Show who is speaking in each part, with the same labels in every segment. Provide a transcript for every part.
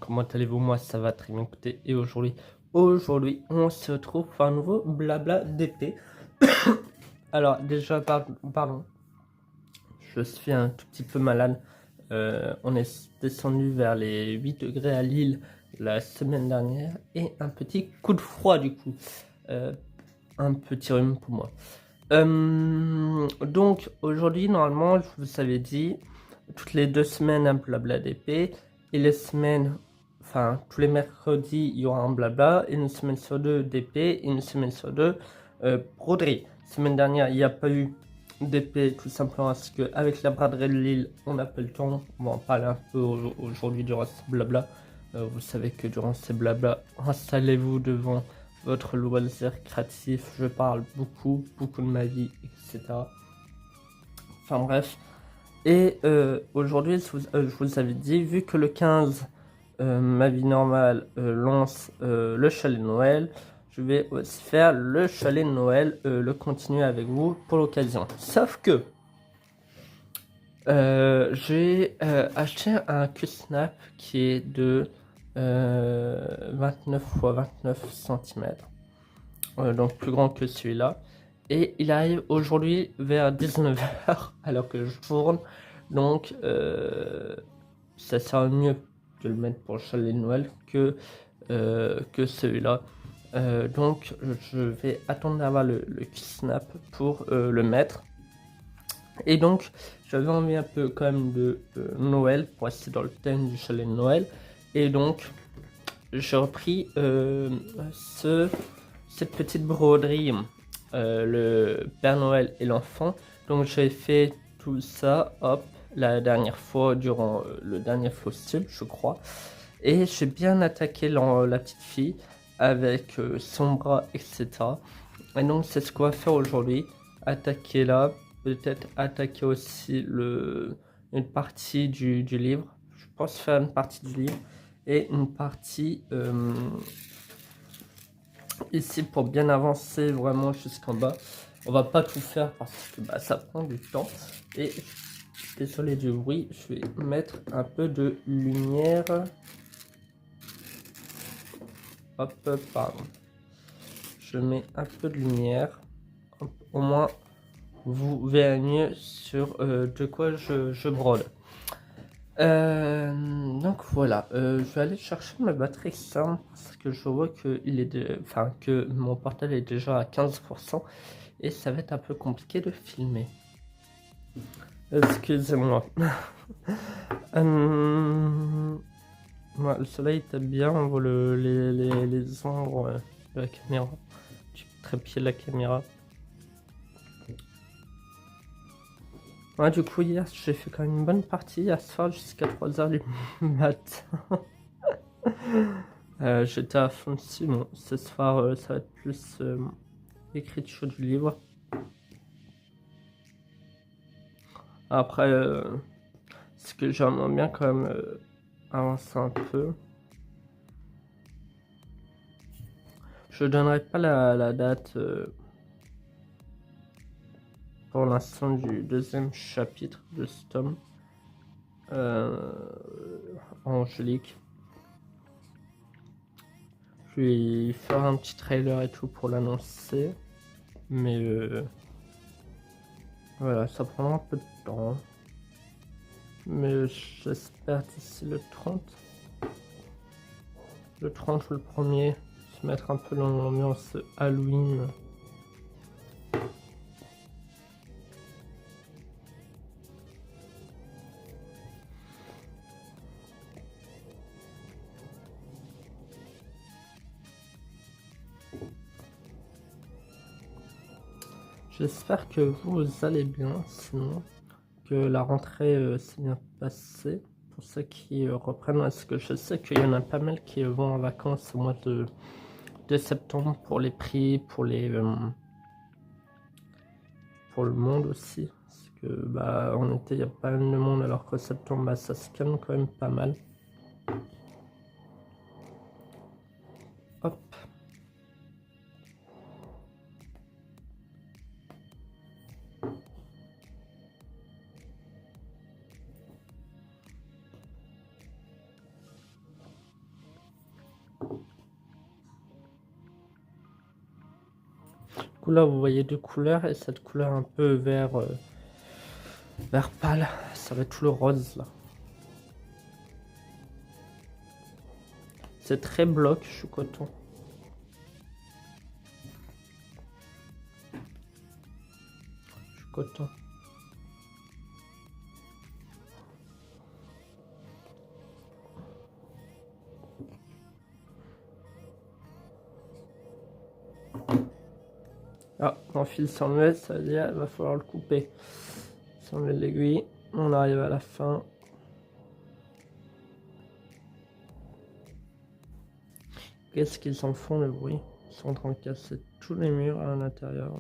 Speaker 1: comment allez-vous? Moi ça va très bien, écoutez, et aujourd'hui on se retrouve pour un nouveau blabla d'épée. Alors déjà, pardon, je suis un tout petit peu malade. On est descendu vers les 8 degrés à Lille la semaine dernière et un petit coup de froid du coup. Un petit rhume pour moi. Donc aujourd'hui, normalement, je vous avais dit, toutes les 2 semaines un blabla d'épée, et les semaines, enfin tous les mercredis, il y aura un blabla, et une semaine sur deux d'épée, et une semaine sur deux broderie. Semaine dernière, il n'y a pas eu d'épée, tout simplement parce qu'avec la braderie de Lille, on n'a pas le temps. On va en parler un peu aujourd'hui durant ce blabla. Vous savez que durant ces blabla, installez-vous devant votre loisir créatif, je parle beaucoup de ma vie, etc. Enfin bref. Et aujourd'hui, je vous avais dit, vu que le 15, ma vie normale lance le chalet de Noël, je vais aussi faire le chalet de Noël, le continuer avec vous pour l'occasion. Sauf que j'ai acheté un Q-Snap qui est de 29 x 29 cm. Donc plus grand que celui-là. Et il arrive aujourd'hui vers 19h alors que je tourne. Donc ça sert mieux de le mettre pour le chalet de Noël que celui-là. Donc je vais attendre d'avoir le snap pour le mettre. Et donc j'avais envie un peu quand même de Noël pour rester dans le thème du chalet de Noël. Et donc j'ai repris cette petite broderie, le Père Noël et l'enfant. Donc j'ai fait tout ça, hop, la dernière fois durant le dernier Flowstube, je crois. Et j'ai bien attaqué la petite fille avec son bras, etc. Et donc c'est ce qu'on va faire aujourd'hui. Attaquer là, peut-être attaquer aussi une partie du livre. Je pense faire une partie du livre et une partie ici pour bien avancer vraiment jusqu'en bas. On va pas tout faire parce que ça prend du temps. Et désolé du bruit, je vais mettre un peu de lumière. Hop, pardon. Je mets un peu de lumière. Hop, au moins, vous verrez mieux sur de quoi je brode. Donc voilà, je vais aller chercher ma batterie simple parce que je vois que que mon portable est déjà à 15% et ça va être un peu compliqué de filmer. Excusez-moi. Ouais, le soleil tape bien, on voit les ombres de la caméra, du trépied de la caméra. Ouais, du coup, hier, j'ai fait quand même une bonne partie hier soir jusqu'à 3h du matin. J'étais à fond dessus. Bon, ce soir, ça va être plus écriture du livre. Après, ce que j'aimerais bien quand même avancer un peu. Je donnerai pas la date pour l'instant du deuxième chapitre de ce tome. Angélique. Je vais faire un petit trailer et tout pour l'annoncer. Mais voilà, ça prendra un peu de temps. Mais j'espère d'ici le 30. Le 30 ou le 1er, se mettre un peu dans l'ambiance Halloween. J'espère que vous allez bien, sinon que la rentrée s'est bien passée. Pour ceux qui reprennent, parce que je sais qu'il y en a pas mal qui vont en vacances au mois de septembre pour les prix, pour le monde aussi. Parce que en été il y a pas mal de monde alors qu'au septembre ça se calme quand même pas mal. Hop. Du coup là vous voyez deux couleurs et cette couleur un peu vert, vert pâle, ça va être tout le rose là. C'est très bloc, je suis content. Je suis content. Ah, mon fil s'enlève, ça veut dire qu'il va falloir le couper. S'enlève l'aiguille, on arrive à la fin. Qu'est-ce qu'ils en font le bruit? Ils sont en train de casser tous les murs à l'intérieur.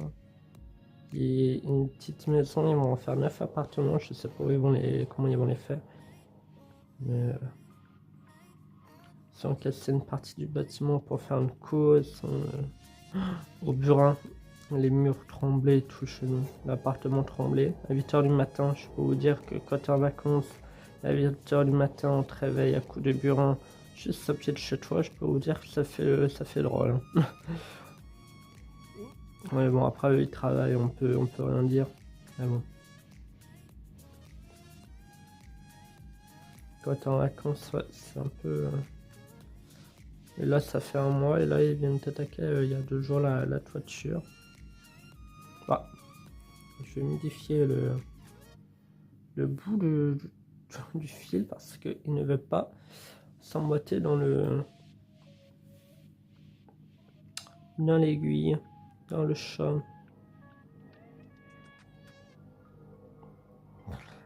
Speaker 1: Et une petite maison, ils vont en faire 9 appartements, je sais pas où ils vont comment ils vont les faire. Mais ils ont cassé une partie du bâtiment pour faire une cause. Au burin, les murs tremblaient et tout chez nous. L'appartement tremblait. À 8h du matin, je peux vous dire que quand t'es en vacances, à 8h du matin, on te réveille à coups de burin, juste au pied de chez toi, je peux vous dire que ça fait drôle. Ouais, bon, après, eux, ils travaillent, on peut rien dire. Mais bon. Quand t'es en vacances, ouais, c'est un peu... Et là, ça fait un mois, et là, ils viennent t'attaquer il y a 2 jours la toiture. Ah. Je vais modifier le bout du fil parce qu'il ne veut pas s'emboîter dans l'aiguille, dans le chat.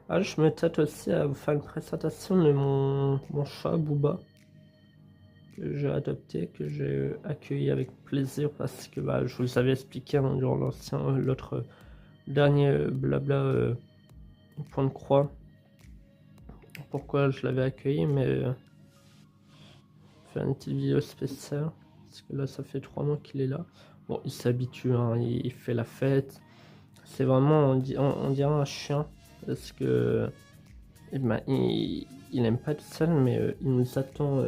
Speaker 1: Ah, je me tâte aussi à vous faire une présentation de mon chat Booba que j'ai adopté, que j'ai accueilli avec plaisir parce que bah, je vous avais expliqué hein, durant l'autre dernier blabla point de croix pourquoi je l'avais accueilli, mais faire une petite vidéo spéciale parce que là ça fait 3 mois qu'il est là. Bon, il s'habitue, hein, il fait la fête. C'est vraiment, on dirait un chien parce que eh ben, il aime pas être seul, mais il nous attend.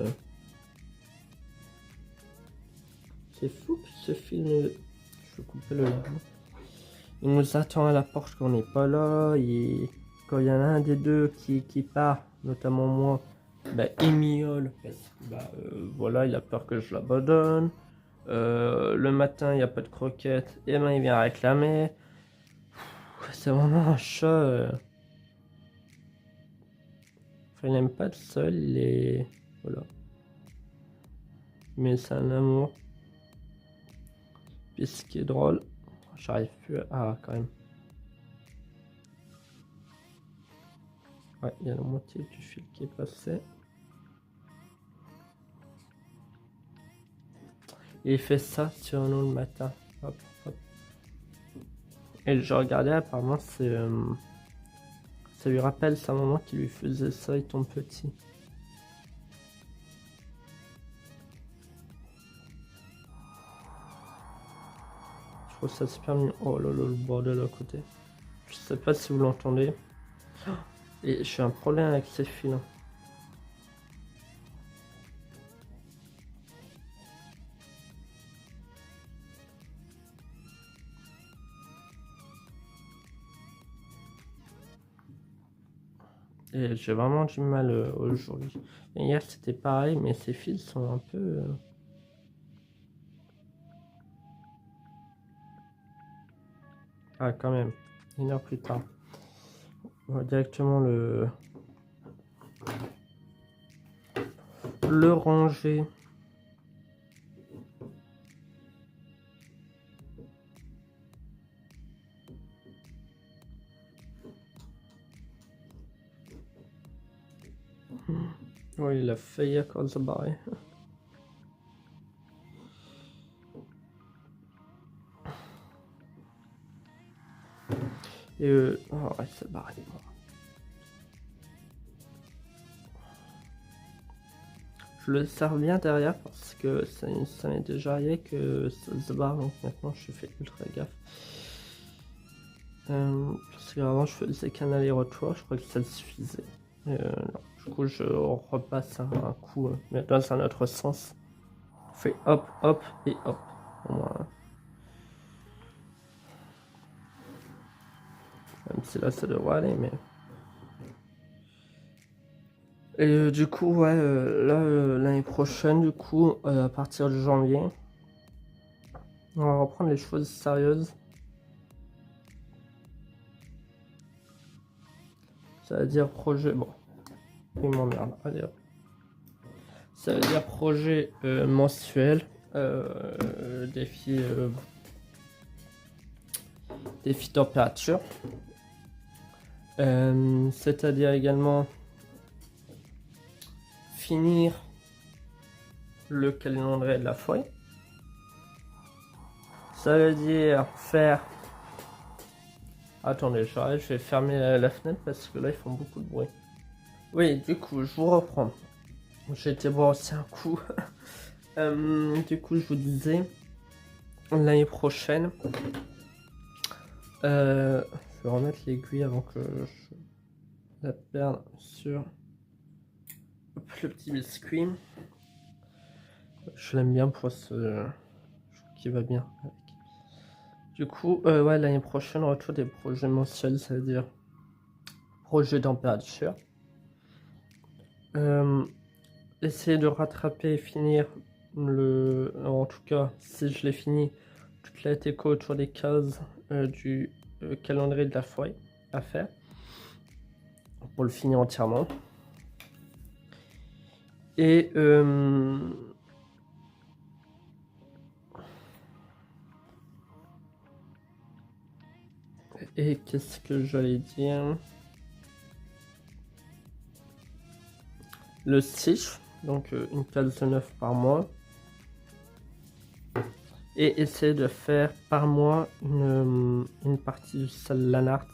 Speaker 1: C'est fou que ce film. Je vais couper le bout. Il nous attend à la porte quand on n'est pas là. Quand il y en a un des deux qui part, notamment moi, bah, il miaule parce que bah, voilà, il a peur que je l'abandonne. Le matin, il n'y a pas de croquettes, et ben il vient réclamer. C'est vraiment un chat. Enfin, il n'aime pas être seul, il est. Voilà. Mais c'est un amour. Puis ce qui est drôle, j'arrive plus à. Ah, quand même. Ouais, il y a la moitié du fil qui est passé. Et il fait ça sur nous le matin. Hop, hop. Et je regardais, apparemment, c'est. Ça lui rappelle sa maman qui lui faisait ça étant petit. Je trouve ça super mignon. Oh là là, le bordel à côté. Je sais pas si vous l'entendez. Et j'ai un problème avec ces fils. Et j'ai vraiment du mal aujourd'hui. Hier c'était pareil, mais ces fils sont un peu... Ah quand même, 1 heure plus tard. On va directement le ranger. Oui, il a failli encore se barrer. Et oh, ouais, c'est barré. Je le sers bien derrière parce que ça m'est déjà arrivé que ça se barre, donc maintenant je fais ultra gaffe. Parce qu'avant je faisais qu'un aller-retour, je crois que ça suffisait. Non. Du coup je repasse un coup, mais dans un autre sens. On fait hop, hop et hop. Au moins. Même si là ça devrait aller, mais... Et du coup, ouais, là, l'année prochaine, du coup, à partir de janvier, on va reprendre les choses sérieuses. Ça veut dire projet... Bon, il m'emmerde, allez hop. Ça veut dire projet mensuel, défi température. C'est-à-dire également finir le calendrier de la forêt. Ça veut dire faire... Attendez, j'arrête, je vais fermer la fenêtre parce que là ils font beaucoup de bruit. Oui, du coup, je vous reprends. J'ai été boire aussi un coup. Du coup, je vous disais, l'année prochaine, je vais remettre l'aiguille avant que je la perde sur le petit biscuit. Je l'aime bien pour ce qui va bien avec. Du coup, ouais, l'année prochaine, retour des projets mensuels, ça veut dire projet température. Essayer de rattraper et finir en tout cas, si je l'ai fini, toute la déco autour des cases du calendrier de la forêt à faire pour le finir entièrement. Et qu'est-ce que j'allais dire? Le stitch, donc une case de 9 par mois. Et essayer de faire par mois une partie du Lanart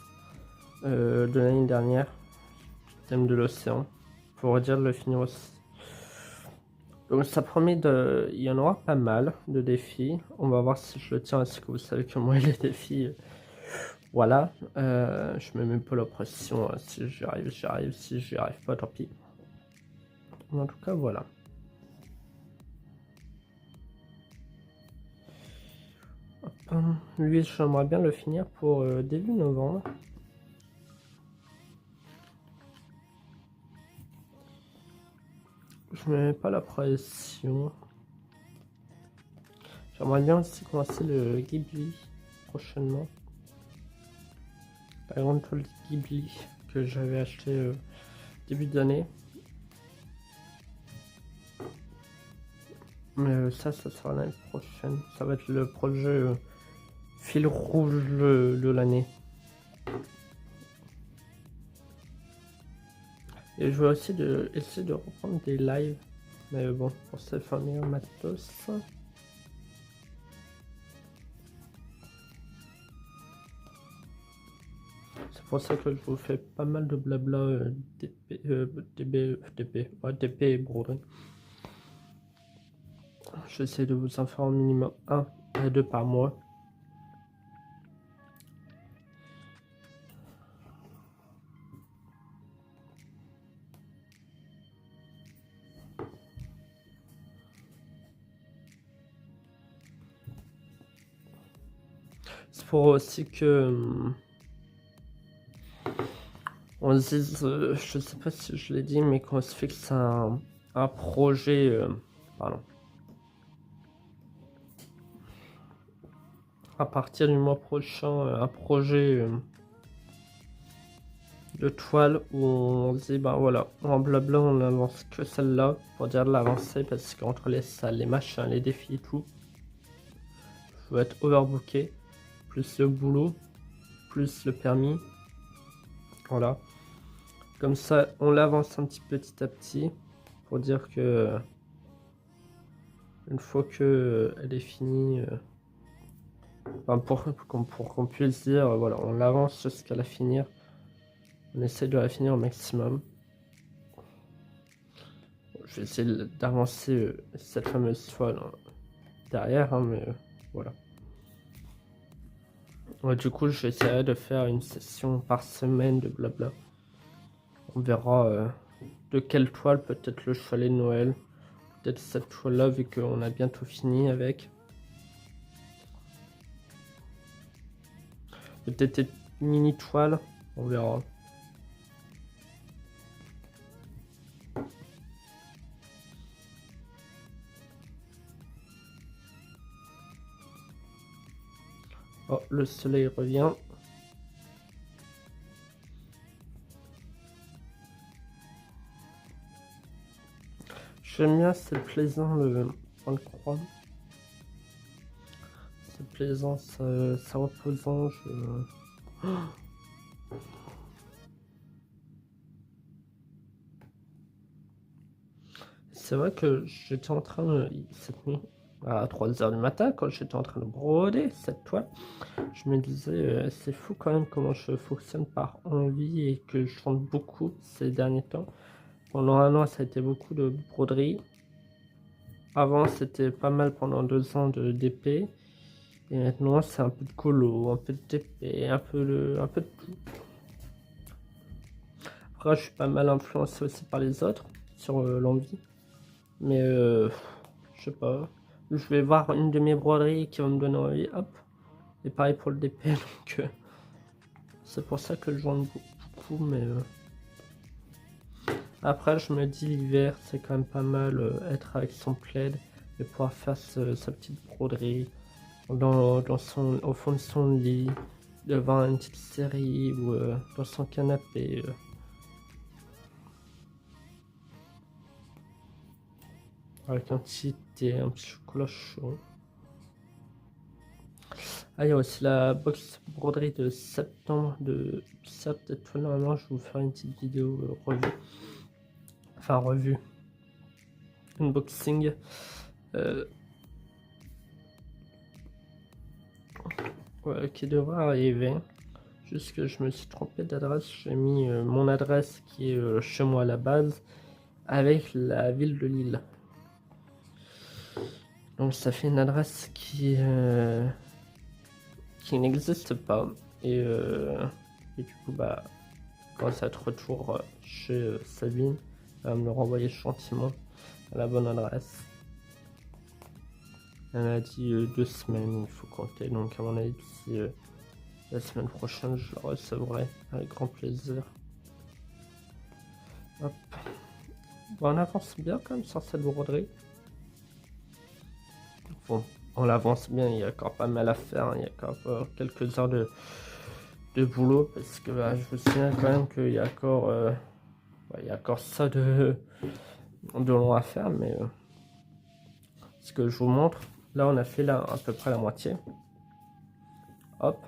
Speaker 1: de l'année dernière, thème de l'océan, pour dire de le finir aussi. Donc ça promet de... Il y en aura pas mal de défis. On va voir si je le tiens. Est-ce que vous savez que moi les défis... Voilà. Je mets même pas la pression. Si j'y arrive, j'y arrive. Si j'y arrive pas, tant pis. En tout cas, voilà. Hop. Lui, j'aimerais bien le finir pour début novembre. Je me mets pas la pression. J'aimerais bien aussi commencer le Ghibli prochainement. La grande toile Ghibli que j'avais acheté début d'année. Mais ça sera l'année prochaine. Ça va être le projet fil rouge de l'année. Et je vais aussi essayer de reprendre des lives. Mais bon, pour ça, il faut un meilleur matos. C'est pour ça que je vous fais pas mal de blabla DP et broderie. J'essaie de vous en faire au minimum 1 à 2 par mois. C'est pour aussi que on se dise, je sais pas si je l'ai dit, mais qu'on se fixe un projet, pardon. À partir du mois prochain, un projet de toile où on se dit, bah voilà, en blabla, on avance que celle-là pour dire de l'avancer parce qu'entre les salles, les machins, les défis et tout, je vais être overbooké, plus le boulot, plus le permis. Voilà. Comme ça, on l'avance un petit à petit pour dire que une fois que elle est finie, enfin pour qu'on puisse dire, voilà, on l'avance jusqu'à la finir. On essaie de la finir au maximum. Je vais essayer d'avancer cette fameuse toile derrière, hein, mais voilà. Ouais, du coup, j'essaierai de faire une session par semaine de blabla. On verra de quelle toile, peut-être le chalet de Noël, peut-être cette toile-là, vu qu'on a bientôt fini avec. Peut-être mini toile, on verra. Oh, le soleil revient. J'aime bien, c'est plaisant le croix. C'est plaisant, ça reposant. C'est vrai que j'étais en train de, cette nuit, à 3 h du matin, quand j'étais en train de broder cette toile, je me disais, c'est fou quand même comment je fonctionne par envie et que je chante beaucoup ces derniers temps. Pendant un an, ça a été beaucoup de broderie. Avant, c'était pas mal pendant 2 ans de DP. Et maintenant, c'est un peu de colo, un peu de DP, un peu de tout. Après, je suis pas mal influencé aussi par les autres sur l'envie. Mais je sais pas. Je vais voir une de mes broderies qui va me donner envie, hop. Et pareil pour le DP, donc c'est pour ça que je joue beaucoup, mais après je me dis l'hiver c'est quand même pas mal être avec son plaid et pouvoir faire sa petite broderie au fond de son lit, devant une petite série ou dans son canapé. Avec un petit thé, un petit chocolat chaud. Ah, il y a aussi la box broderie de septembre de Certes Étoile. Normalement, je vais vous faire une petite vidéo revue. Enfin, revue. Unboxing. Ouais, qui devrait arriver. Juste que je me suis trompé d'adresse. J'ai mis mon adresse qui est chez moi à la base avec la ville de Lille. Donc ça fait une adresse qui n'existe pas. Et du coup, bah, quand ça te retourne chez Sabine, elle va me le renvoyer gentiment à la bonne adresse. Elle a dit 2 semaines, il faut compter. Donc à mon avis, d'ici la semaine prochaine, je le recevrai avec grand plaisir. Hop. Bon, on avance bien quand même sur cette broderie. Bon, on avance bien, il y a encore pas mal à faire, hein. Il y a encore quelques heures de boulot parce que bah, je vous souviens quand même qu'il y a encore ça de long à faire, mais ce que je vous montre, là on a fait là à peu près la moitié. Hop.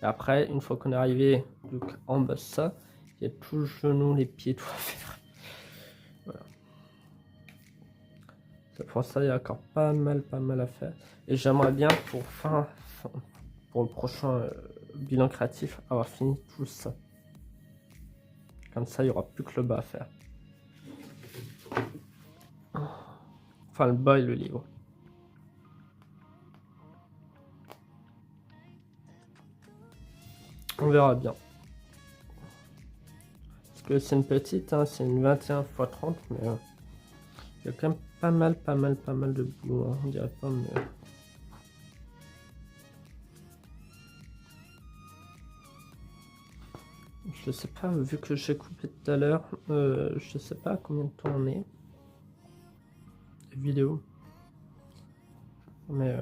Speaker 1: Et après, une fois qu'on est arrivé donc, en bas de ça, il y a tout le genou, les pieds, tout à faire. Voilà. C'est pour ça il y a encore pas mal à faire. Et j'aimerais bien pour le prochain bilan créatif avoir fini tout ça. Comme ça, il n'y aura plus que le bas à faire. Enfin, le bas et le livre. On verra bien. Parce que c'est une petite, hein, c'est une 21 x 30, mais il y a quand même pas mal de boulot, hein, on dirait pas, mais... Je sais pas, vu que j'ai coupé tout à l'heure, je sais pas combien de temps on est. Vidéo. Mais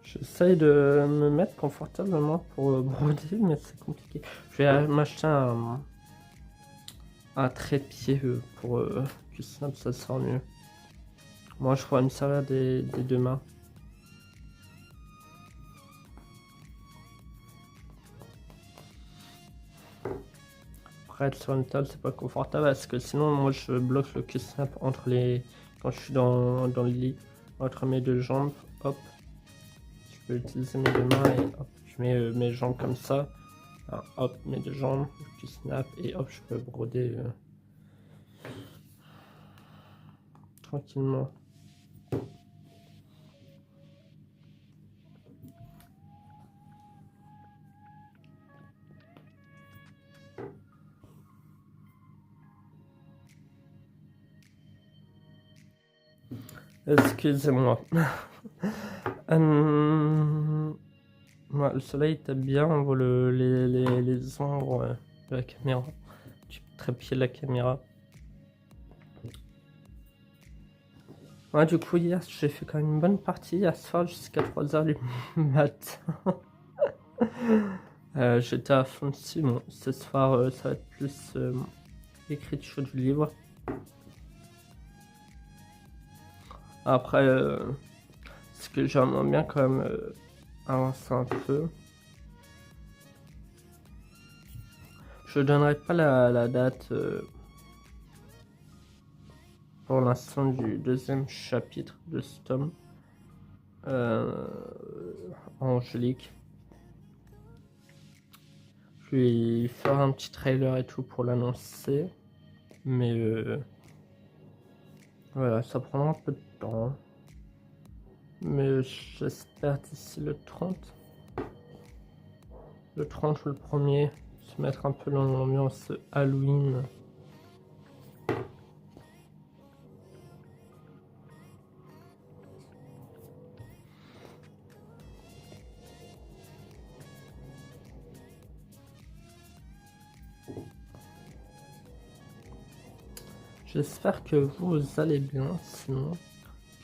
Speaker 1: j'essaye de me mettre confortablement pour broder, mais c'est compliqué. Je vais m'acheter un trépied pour que ça sort mieux. Moi, je pourrais me servir des 2 mains. Après, être sur une table, c'est pas confortable parce que sinon, moi, je bloque le cul-simple entre les... Quand je suis dans le lit, entre mes 2 jambes, hop. Je peux utiliser mes 2 mains et hop, je mets mes jambes comme ça. Alors, hop, mes deux jambes, je snap et hop, je peux broder tranquillement. Excusez-moi. Ouais, le soleil tape bien, on voit les ombres de la caméra. Tu peux trépied la caméra. Ouais, du coup, hier, j'ai fait quand même une bonne partie. Hier soir, jusqu'à 3h du matin. J'étais à fond dessus. Bon, ce soir, ça va être plus l'écriture du livre. Après, ce que j'aimerais bien quand même avancer un peu. Je donnerai pas la date pour l'instant du deuxième chapitre de ce tome. Angélique. Je vais faire un petit trailer et tout pour l'annoncer. Mais voilà, ça prendra un peu de temps. Mais j'espère d'ici le 30. Le 30 ou le 1er, se mettre un peu dans l'ambiance Halloween. J'espère que vous allez bien, sinon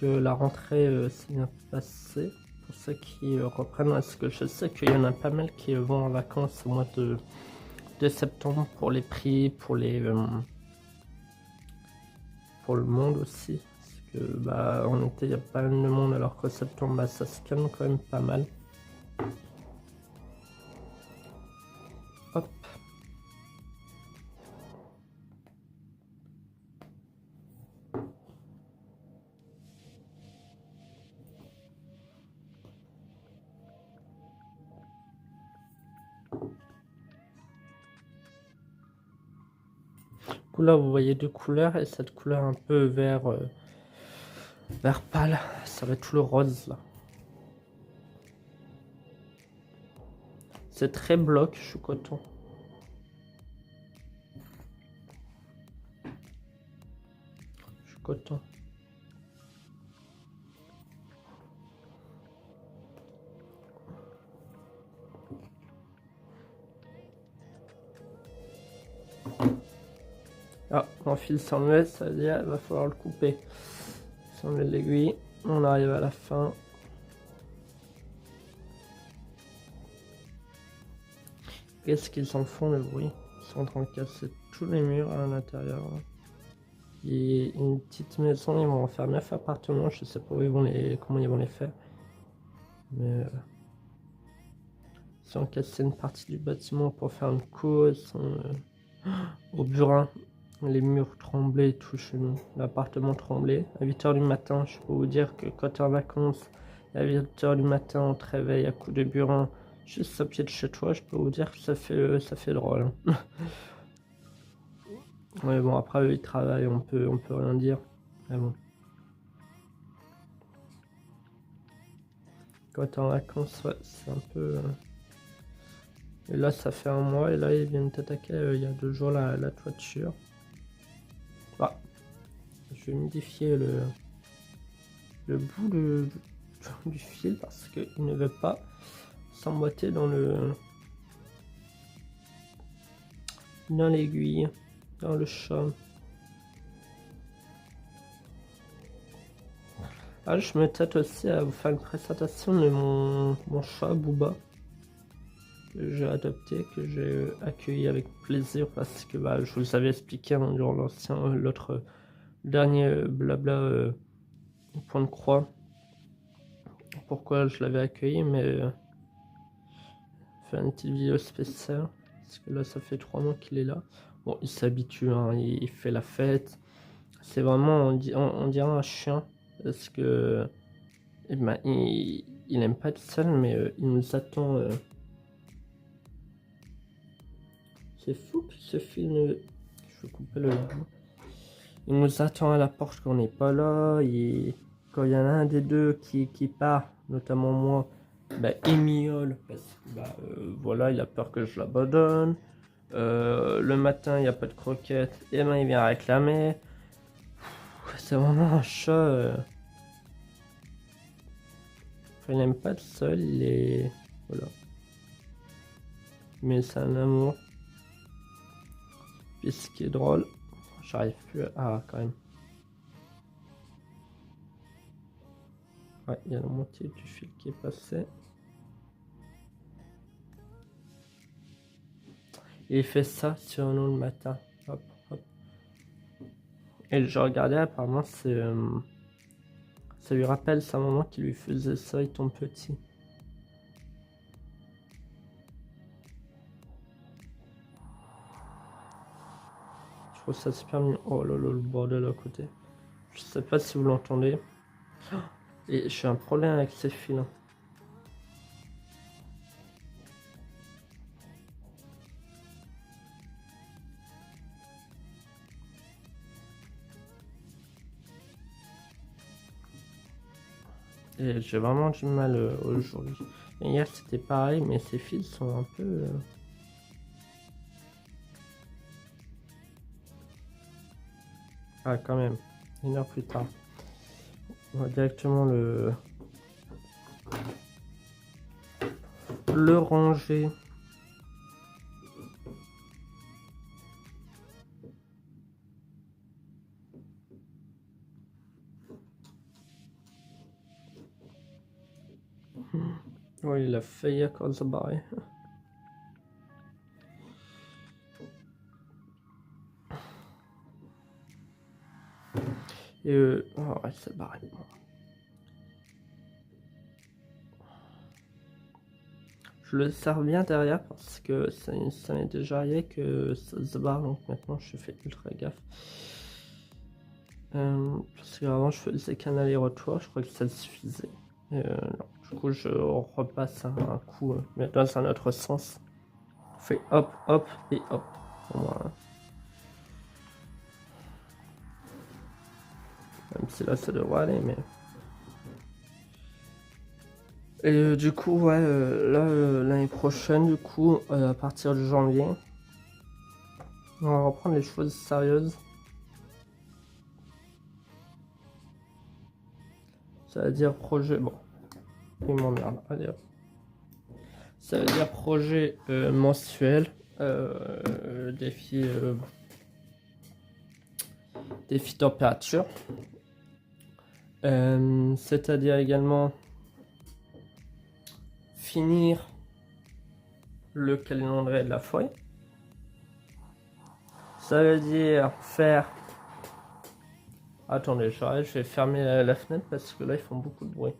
Speaker 1: que la rentrée s'est bien passée. Pour ceux qui reprennent, parce que je sais qu'il y en a pas mal qui vont en vacances au mois de septembre pour les prix, pour le monde aussi. Parce que bah, en été, il y a pas mal de monde, alors qu'en septembre, bah, ça se calme quand même pas mal. Hop. Là, vous voyez deux couleurs et cette couleur un peu vert pâle, ça va être tout le rose là. C'est très bloc, je suis content. Je suis content. Ah, mon fil s'enlève, ça veut dire qu'il va falloir le couper. S'enlève l'aiguille, on arrive à la fin. Qu'est-ce qu'ils en font le bruit? Ils sont en train de casser tous les murs à l'intérieur. Et une petite maison, ils vont en faire 9 appartements, je sais pas où comment ils vont les faire. Mais ils ont cassé une partie du bâtiment pour faire une cour, ils sont au burin. Les murs tremblaient et tout chez nous. L'appartement tremblait. À 8h du matin, je peux vous dire que quand tu es en vacances, à 8h du matin, on te réveille à coups de burin, juste à pied de chez toi, je peux vous dire que ça fait drôle. Ouais, bon, après, eux, ils travaillent, on peut rien dire. Mais bon. Quand tu es en vacances, ouais, c'est un peu... Et là, ça fait un mois, et là, ils viennent t'attaquer il y a 2 jours la toiture. Ah, je vais modifier le bout du fil parce qu'il ne veut pas s'emboîter dans l'aiguille, dans le chat. Ah, je me tâte aussi à vous faire une présentation de mon chat Booba que j'ai adopté, que j'ai accueilli avec plaisir parce que bah, je vous avais expliqué durant l'autre dernier blabla point de croix pourquoi je l'avais accueilli, mais faire une petite vidéo spéciale parce que là ça fait 3 mois qu'il est là. Bon, il s'habitue, hein, il fait la fête. C'est vraiment, on dirait un chien parce que eh ben, il aime pas être seul, mais il nous attend. C'est fou que ce film... Je vais couper le bout. Il nous attend à la porte quand on n'est pas là. Et quand il y en a un des deux qui part, notamment moi, bah, il miaule parce que voilà, il a peur que je l'abandonne. Le matin, il n'y a pas de croquettes. Et ben, il vient réclamer. C'est vraiment un chat. Il n'aime pas le seul, il est... Voilà. Mais c'est un amour. Puis ce qui est drôle, j'arrive plus à... Ah, quand même. Ouais, il y a la moitié du fil qui est passé. Et il fait ça sur nous le matin. Hop, hop. Et je regardais, apparemment, c'est... ça lui rappelle sa maman qui lui faisait ça étant petit. Je trouve ça super mignon. Oh là là, le bordel à côté. Je sais pas si vous l'entendez. Et j'ai un problème avec ces fils. Et j'ai vraiment du mal aujourd'hui. Et hier c'était pareil, mais ces fils sont un peu... Ah, quand même. 1 heure plus tard. On va directement le ranger. Oui, il a failli encore se barrer. Et oh, ouais, c'est barré. Je le sers bien derrière parce que ça m'est déjà arrivé que ça se barre, donc maintenant je fais ultra gaffe. Parce qu'avant je faisais qu'un aller-retour, je crois que ça suffisait. Non, du coup je repasse un coup, mais dans un autre sens. On fait hop, hop et hop. Au moins. Même si là ça devrait aller, mais... Et du coup, ouais, là, l'année prochaine, du coup, à partir de janvier, on va reprendre les choses sérieuses. Ça veut dire projet... Bon, il m'emmerde, allez hop. Ça veut dire projet mensuel, défi température. C'est-à-dire également finir le calendrier de la forêt. Ça veut dire faire... Attendez, je vais fermer la fenêtre parce que là ils font beaucoup de bruit.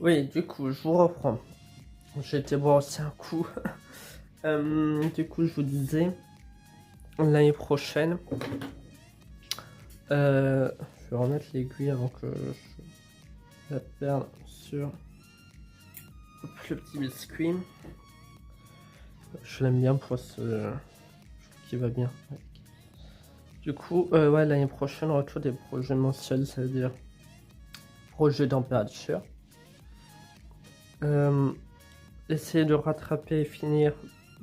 Speaker 1: Oui, du coup, je vous reprends. J'ai été boire aussi un coup. Du coup, je vous disais, l'année prochaine, je vais remettre l'aiguille avant que je la perde sur le petit biscuit. Je l'aime bien pour ce qui va bien. Du coup, ouais, l'année prochaine, retour des projets mensuels, ça veut dire projet température. Essayer de rattraper et finir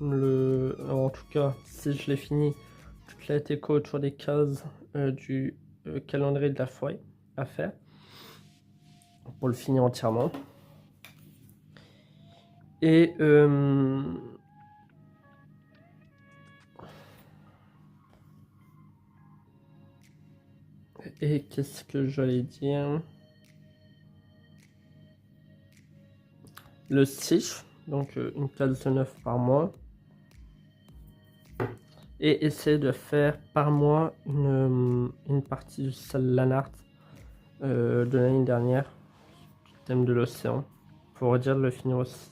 Speaker 1: en tout cas, si je l'ai fini, toute la déco autour des cases du calendrier de la forêt à faire pour le finir entièrement. Et qu'est-ce que j'allais dire? Le 6, donc une case de 9 par mois. Et essayer de faire par mois une partie du Lanart de l'année dernière, thème de l'océan, pour dire de le finir aussi.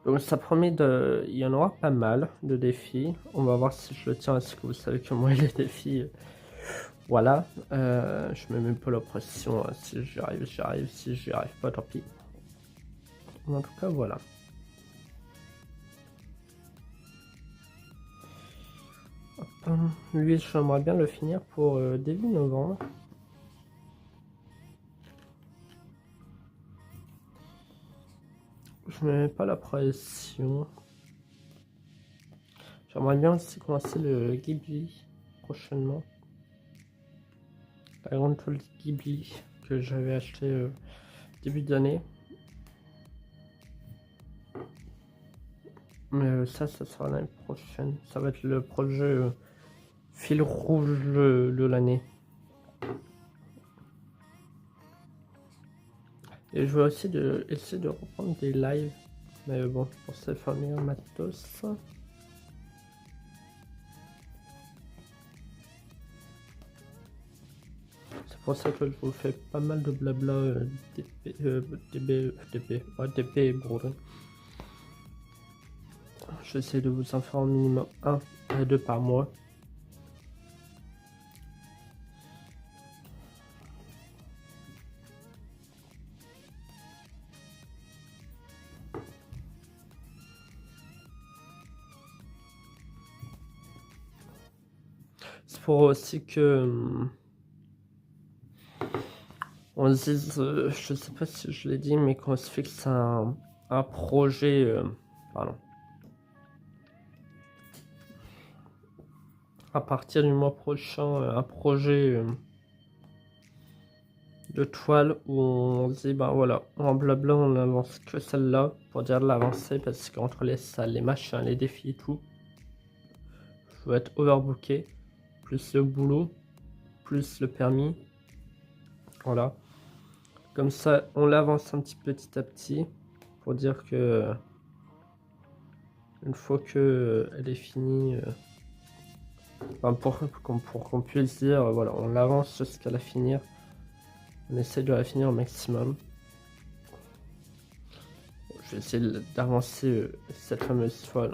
Speaker 1: Donc ça promet de... Il y en aura pas mal de défis. On va voir si je le tiens, parce que vous savez que moi les défis... Voilà, je mets même pas la pression, si j'y arrive, j'y arrive, si j'y arrive pas, tant pis. En tout cas, voilà. Hop, lui, j'aimerais bien le finir pour début novembre. Je ne mets pas la pression. J'aimerais bien aussi commencer le Ghibli prochainement. La grande toile Ghibli que j'avais acheté début d'année. Mais ça sera l'année prochaine. Ça va être le projet fil rouge de l'année. Et je vais aussi essayer de reprendre des lives. Mais bon, pour ça, il faut un meilleur matos. C'est pour ça que je vous fais pas mal de blabla DP et Broden. J'essaie de vous en faire au minimum 1 à 2 par mois. C'est pour aussi que on se dise, je sais pas si je l'ai dit, mais qu'on se fixe un projet, pardon. À partir du mois prochain, un projet de toile où on se dit, bah voilà, en blabla, on avance que celle-là pour dire de l'avancer parce qu'entre les salles, les machins, les défis et tout, je vais être overbooké, plus le boulot, plus le permis. Voilà. Comme ça, on l'avance un petit à petit pour dire que une fois que elle est finie, enfin pour qu'on puisse dire, voilà, on l'avance jusqu'à la finir. On essaie de la finir au maximum. Je vais essayer d'avancer cette fameuse toile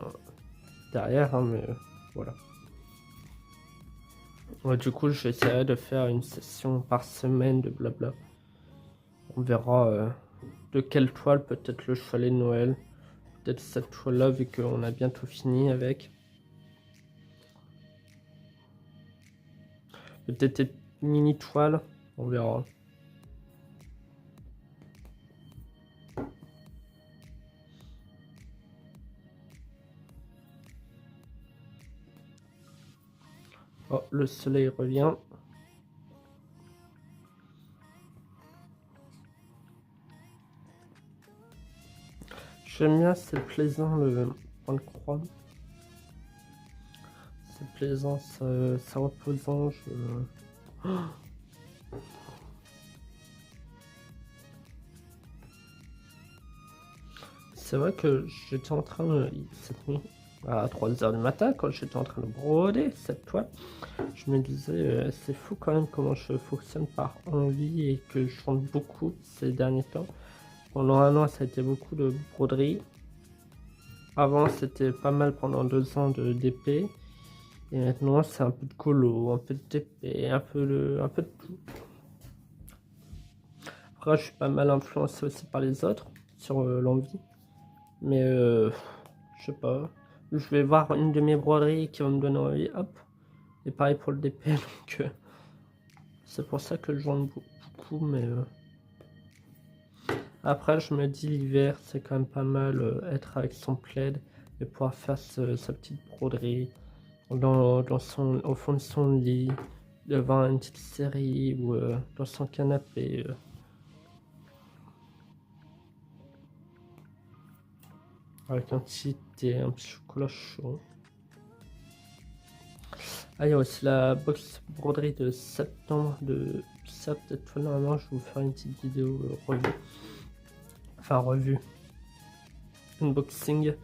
Speaker 1: derrière, hein, mais voilà. Ouais, du coup, j'essaierai de faire une session par semaine de blabla. On verra de quelle toile, peut-être le chalet de Noël, peut-être cette toile-là, vu qu'on a bientôt fini avec. Peut-être des mini toiles, on verra. Oh, le soleil revient. J'aime bien, c'est plaisant le point de croix. C'est plaisant, c'est reposant. C'est vrai que j'étais en train de, cette nuit, à 3h du matin, quand j'étais en train de broder cette toile, je me disais, c'est fou quand même comment je fonctionne par envie et que je chante beaucoup ces derniers temps. Pendant un an, ça a été beaucoup de broderie. Avant, c'était pas mal pendant 2 ans de DP. Et maintenant, c'est un peu de colo, un peu de TP, un peu de tout. Après, je suis pas mal influencé aussi par les autres sur l'envie. Mais je sais pas. Je vais voir une de mes broderies qui va me donner envie, hop. Et pareil pour le DP, donc c'est pour ça que je joue beaucoup, mais après je me dis l'hiver c'est quand même pas mal être avec son plaid et pouvoir faire sa petite broderie au fond de son lit, devant une petite série ou dans son canapé. Avec un petit thé, un petit chocolat chaud. Ah, il y a aussi la box broderie de septembre de ça. Peut-être normalement, je vais vous faire une petite vidéo revue. Enfin, revue. Unboxing.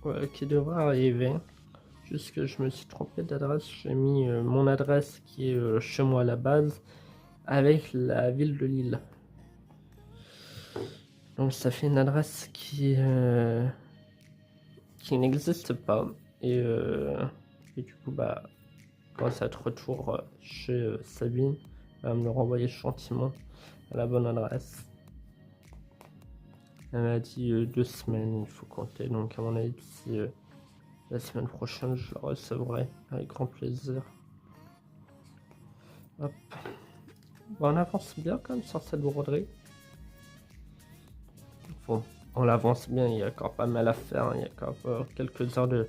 Speaker 1: Ouais, qui devrait arriver. Juste que je me suis trompé d'adresse. J'ai mis mon adresse qui est chez moi à la base avec la ville de Lille. Donc ça fait une adresse qui n'existe pas. Et du coup, bah, quand ça te retour chez Sabine, elle va me le renvoyer gentiment à la bonne adresse. Elle m'a dit 2 semaines, il faut compter. Donc à mon avis, d'ici la semaine prochaine, je la recevrai avec grand plaisir. Hop. Bon, on avance bien quand même sur cette broderie. Bon, on avance bien, il y a encore pas mal à faire, hein. Il y a encore quelques heures de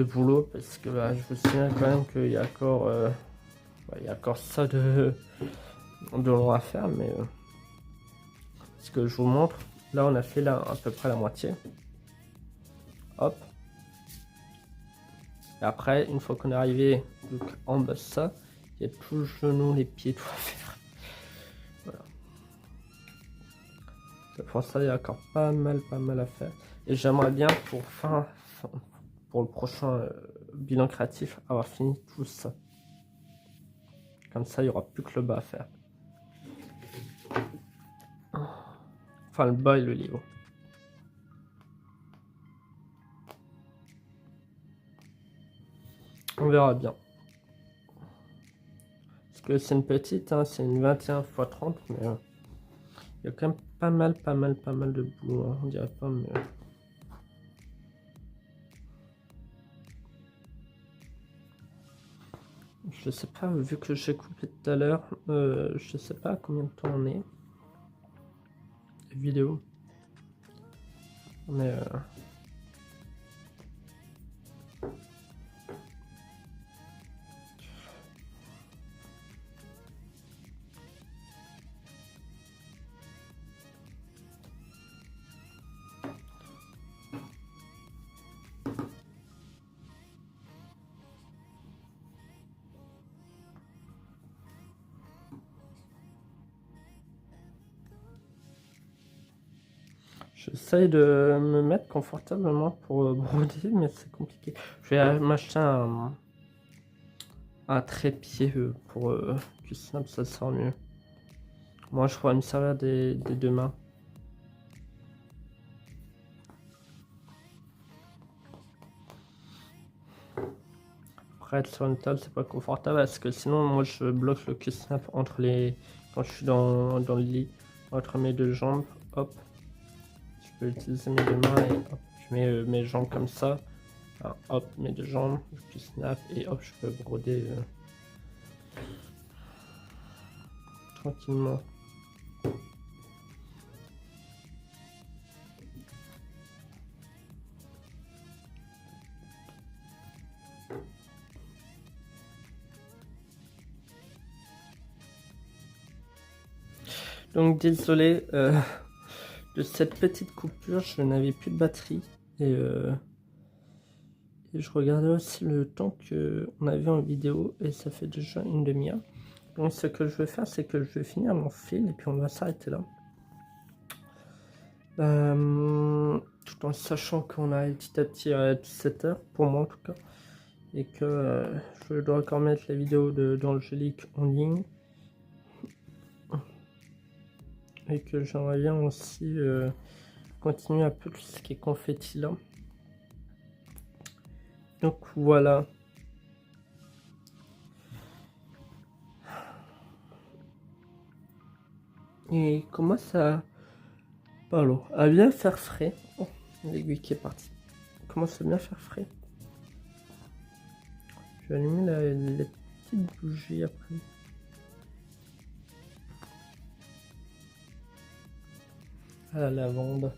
Speaker 1: boulot parce que bah, je vous souviens quand même qu'il y a encore, il y a encore ça de long à faire, mais ce que je vous montre, là on a fait là à peu près la moitié. Hop. Et après, une fois qu'on est arrivé donc, en bas de ça, il y a tout le genou, les pieds, tout à faire. Voilà. Pour ça, il y a encore pas mal à faire. Et j'aimerais bien pour le prochain bilan créatif, avoir fini tout ça. Comme ça, il n'y aura plus que le bas à faire. Enfin, le bas et le livre. On verra bien. Parce que c'est une petite, hein, c'est une 21 x 30, mais il y a quand même pas mal de boulot, hein, on dirait pas, mais... Je sais pas, vu que j'ai coupé tout à l'heure, je sais pas à combien de temps on est. Vidéo. Mais j'essaye de me mettre confortablement pour broder, mais c'est compliqué. Je vais m'acheter un trépied pour que Snap ça sort mieux. Moi je pourrais me servir des deux mains. Après être sur une table c'est pas confortable parce que sinon moi je bloque le Q-Snap entre les... quand je suis dans le lit, entre mes deux jambes, hop. Je peux utiliser mes deux mains et hop, je mets mes jambes comme ça. Alors, hop, mes deux jambes, je snap et hop, je peux broder tranquillement. Donc désolé de cette petite coupure, je n'avais plus de batterie et je regardais aussi le temps qu'on avait en vidéo et ça fait déjà une demi-heure. Donc ce que je vais faire, c'est que je vais finir mon fil et puis on va s'arrêter là. Tout en sachant qu'on arrive petit à petit à 17h, pour moi en tout cas. Et que je dois encore mettre la vidéo d'Angélique en ligne. Et que j'aimerais bien aussi continuer un peu tout ce qui est confetti là. Donc voilà. Et comment ça... Pardon, à bien faire frais. Oh, l'aiguille qui est partie. Commence à bien faire frais. Je vais allumer les petites bougies après. À la lavande.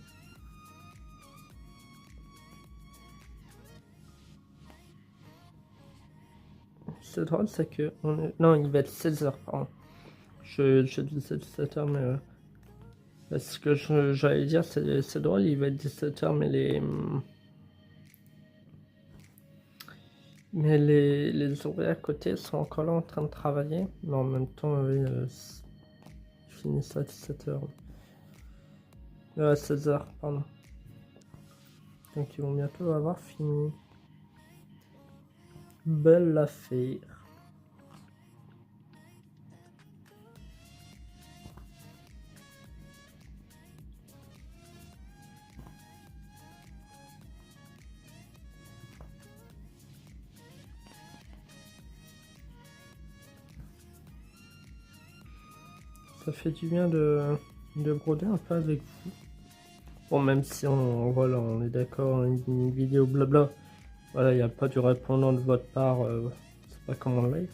Speaker 1: C'est drôle, c'est que... Non, il va être 16h, pardon. Je disais 17h, mais... ce que j'allais dire, c'est drôle, il va être 17h, mais les ouvriers à côté sont encore là en train de travailler. Mais en même temps, oui, ils finissent à 17h. À 16h, pardon. Donc ils vont bientôt avoir fini. Belle affaire. Ça fait du bien de broder un peu avec vous. Bon, même si voilà, on est d'accord, une vidéo blabla, voilà, il n'y a pas du répondant de votre part, c'est pas comment on l'est.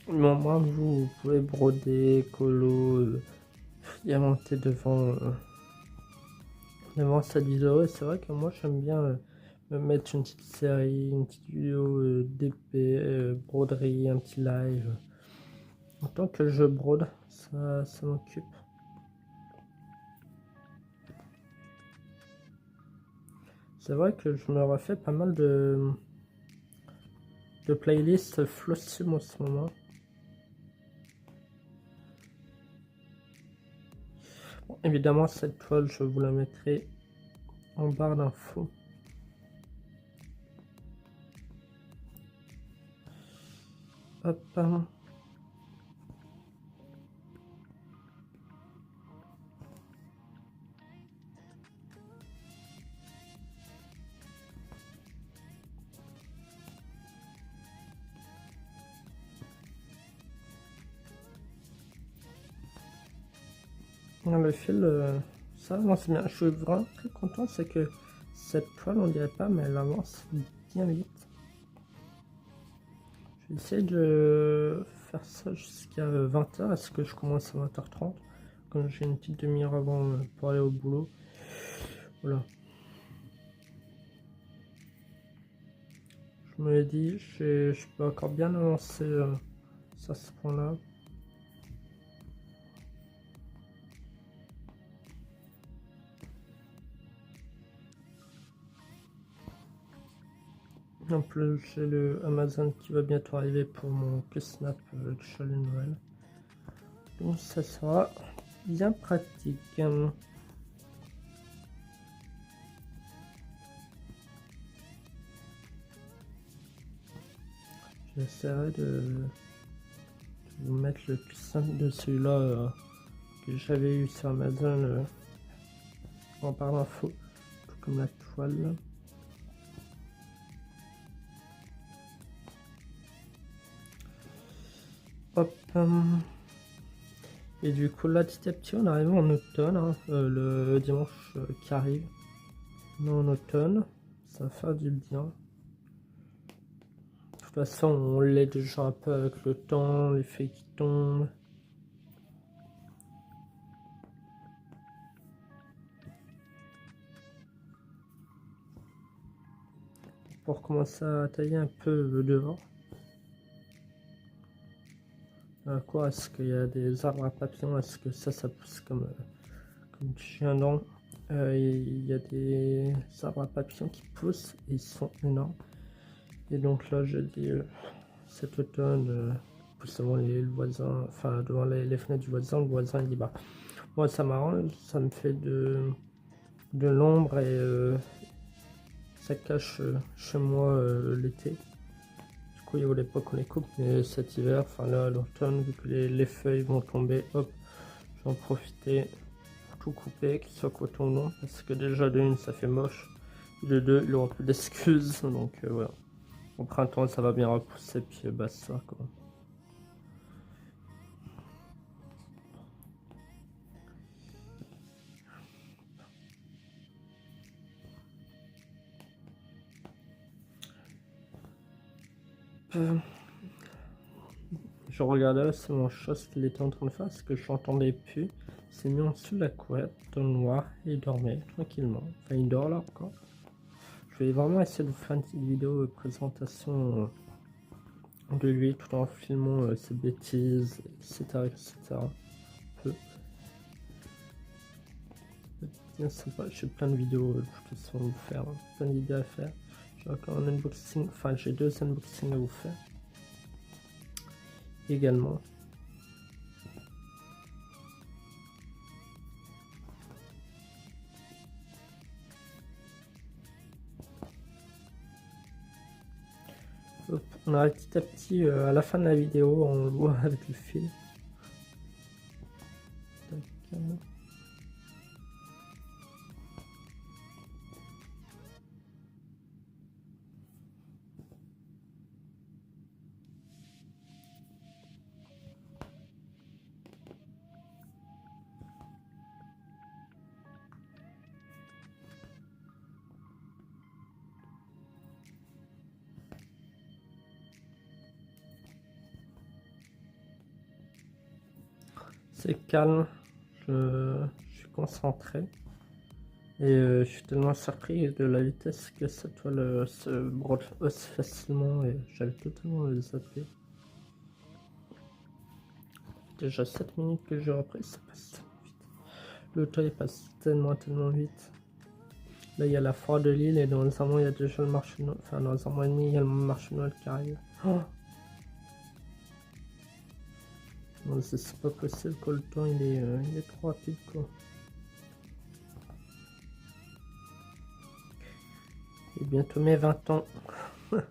Speaker 1: Mais au moins, vous pouvez broder, colo, diamanter devant cette vidéo. Et c'est vrai que moi, j'aime bien me mettre une petite série, une petite vidéo d'épée, broderie, un petit live. En tant que je brode, ça m'occupe. C'est vrai que je me refais pas mal de playlists Flossum en ce moment. Bon, évidemment, cette toile, je vous la mettrai en barre d'infos. Hop. Le fil, ça avance bien. Je suis vraiment très content, c'est que cette toile, on dirait pas, mais elle avance bien vite. Je vais essayer de faire ça jusqu'à 20h. Est-ce que je commence à 20h30? Quand j'ai une petite demi-heure avant pour aller au boulot. Voilà. Je me dis, je peux encore bien avancer sur ce point-là. En plus, j'ai le Amazon qui va bientôt arriver pour mon Snap de chalet Noël. Donc ça sera bien pratique. J'essaierai de vous mettre le coussin de celui-là que j'avais eu sur Amazon en barre d'infos, tout comme la toile. Hop. Et du coup là, petit à petit, on arrive en automne, hein, le dimanche qui arrive. On est en automne, ça va faire du bien. De toute façon, on l'est déjà un peu avec le temps, les feuilles qui tombent. Pour commencer à tailler un peu dehors. Quoi, est-ce qu'il y a des arbres à papillons? Est-ce que ça pousse comme du chien dent? Il y a des arbres à papillons qui poussent et ils sont énormes. Et donc là, je dis cet automne, pousse devant les voisins, enfin devant les fenêtres du voisin. Le voisin il dit bah moi ça m'arrange, ça me fait de l'ombre et ça cache chez moi l'été. Du coup il voulait pas qu'on les coupe, mais cet hiver, enfin là l'automne, vu que les feuilles vont tomber, hop, je vais en profiter pour tout couper, qu'il soit coton ou non, parce que déjà de une ça fait moche, de deux il aura plus d'excuses, donc voilà. Au printemps ça va bien repousser, puis basta quoi. Je regardais c'est mon chat ce qu'il était en train de faire, parce que je l'entendais plus. Il s'est mis en dessous de la couette, dans le noir, et il dormait tranquillement. Enfin, il dort là encore. Je vais vraiment essayer de vous faire une petite vidéo de présentation de lui, tout en filmant ses bêtises, etc. etc. Peu. Bien sympa, j'ai plein de vidéos de toute façon à vous faire, hein. Plein d'idées à faire. J'ai encore un unboxing, enfin j'ai 2 unboxings à vous faire. Également. Hop, on arrive petit à petit à la fin de la vidéo, on le voit avec le fil. Tac. C'est calme, je suis concentré. Et je suis tellement surpris de la vitesse que cette toile se brode aussi facilement et j'avais totalement zappé. Déjà 7 minutes que j'ai repris, ça passe tellement vite. Le temps il passe tellement vite. Là il y a la foire de Lille et dans un mois il y a déjà le marché Noël. Enfin dans un mois et demi il y a le marché Noël qui arrive. Oh, c'est pas possible que le temps il est trop rapide quoi. Et bientôt mes 20 ans. On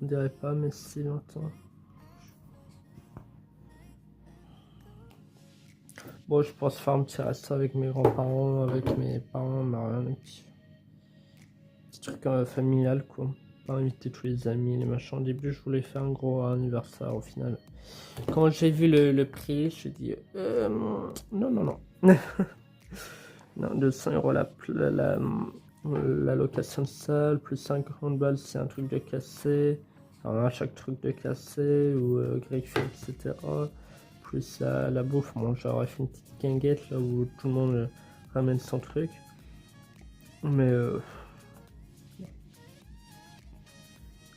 Speaker 1: dirait pas mais si longtemps. Bon, je pense faire un petit resto avec mes grands-parents, avec mes parents, un petit truc familial quoi. Pas inviter tous les amis, les machins. Au début, je voulais faire un gros anniversaire. Au final, quand j'ai vu le prix, je me dit non. Non, 200 euros la location de salle, plus 50 balles, c'est un truc de cassé. Alors, à chaque truc de cassé ou griffe, etc. Plus la bouffe, bon, j'aurais fait une petite guinguette là où tout le monde ramène son truc. Mais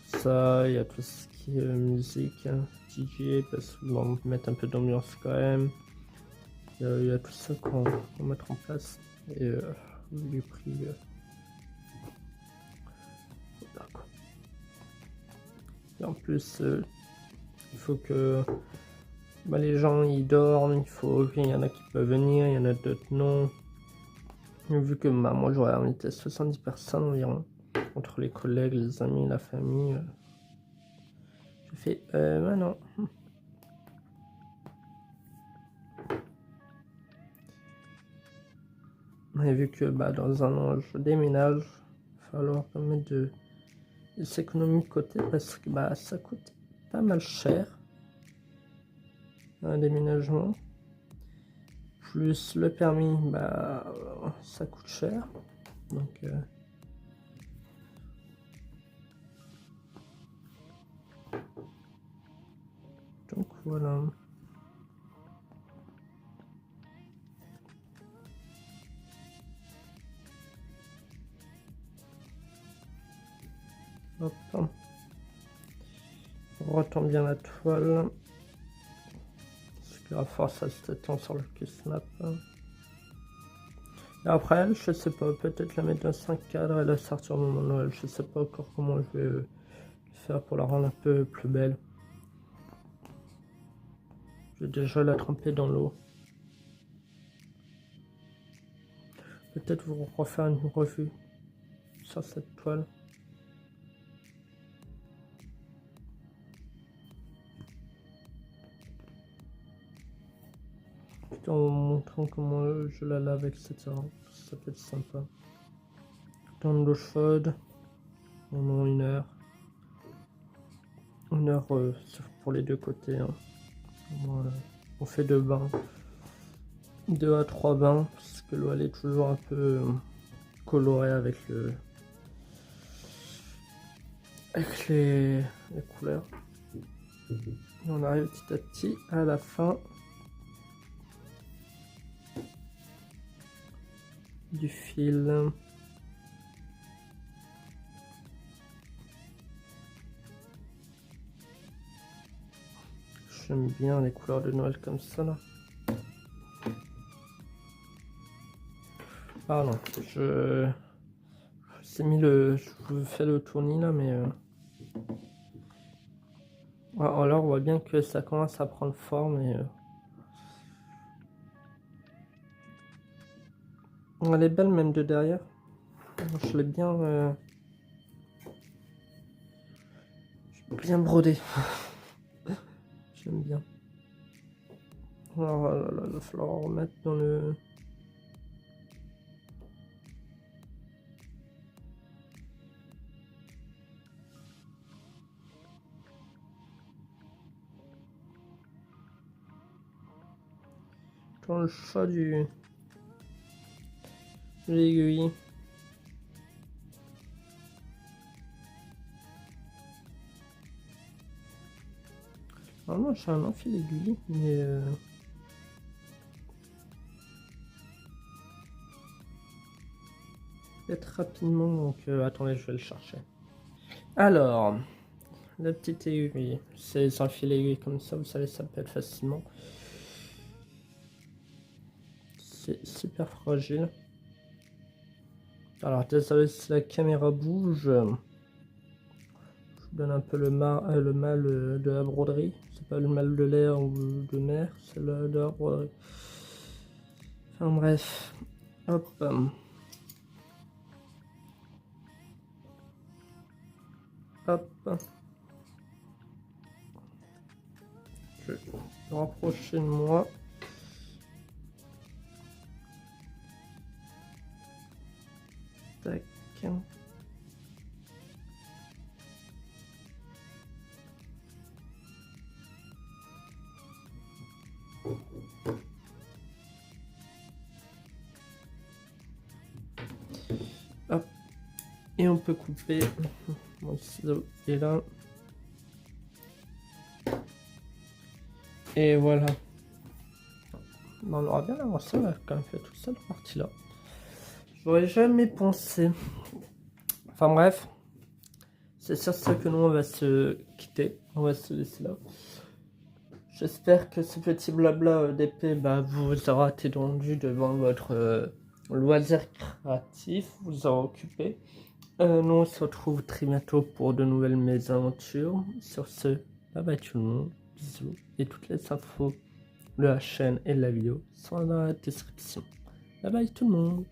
Speaker 1: ça, il y a tout ce qui est musique, hein, DJ, parce qu'ils vont mettre un peu d'ambiance quand même. Il y a tout ça qu'on va mettre en place. Et du prix. Voilà, quoi. Et en plus, il faut que les gens ils dorment, il y en a qui peuvent venir, il y en a d'autres non. Vu que moi j'aurais invité 70 personnes environ, entre les collègues, les amis, la famille. J'ai fait non. Et vu que dans un an je déménage, il va falloir mettre des économies de côté parce que ça coûte pas mal cher un déménagement. Plus le permis, ça coûte cher. Donc voilà. Hop. On retend bien la toile. Parce que à force ça se tend sur le Q-Snap. Et après, je sais pas, peut-être la mettre dans 5 cadres et la sortir au moment de Noël. Je sais pas encore comment je vais le faire pour la rendre un peu plus belle. Je vais déjà la tremper dans l'eau. Peut-être vous refaire une revue sur cette toile. En montrant comment je la lave, etc. Ça peut être sympa. Dans l'eau chaude, pendant 1 heure. 1 heure pour les deux côtés. Hein. On fait 2 bains. 2 à 3 bains, parce que l'eau elle est toujours un peu colorée avec les couleurs. Et on arrive petit à petit à la fin du fil. J'aime bien les couleurs de Noël comme ça là. Pardon, je vous fais le tournis là, mais alors on voit bien que ça commence à prendre forme et elle est belle même de derrière. Je l'ai bien brodé. J'aime bien. Alors il va falloir remettre dans le... dans le chat de l'aiguille. Normalement, j'ai un fil aiguille, mais peut-être rapidement, donc attendez, je vais le chercher. Alors, la petite aiguille, c'est un fil aiguille comme ça, vous savez, ça pète facilement. C'est super fragile. Alors, désolé si la caméra bouge. Je vous donne un peu le mal de la broderie. C'est pas le mal de l'air ou de mer, c'est le de la broderie. Enfin bref. Hop. Hop. Je vais me rapprocher de moi. Tac. Hop. Et on peut couper. Mon ciseau est là. Et voilà. On aura bien avancé, on a quand même fait toute cette partie-là. J'aurais jamais pensé. Enfin bref. C'est sur ça que nous on va se quitter. On va se laisser là. J'espère que ce petit blabla d'épée vous aura détendu devant votre loisir créatif, vous aura occupé. Nous on se retrouve très bientôt pour de nouvelles mésaventures. Sur ce, bye bye tout le monde, bisous, et toutes les infos de la chaîne et de la vidéo sont dans la description. Bye bye tout le monde.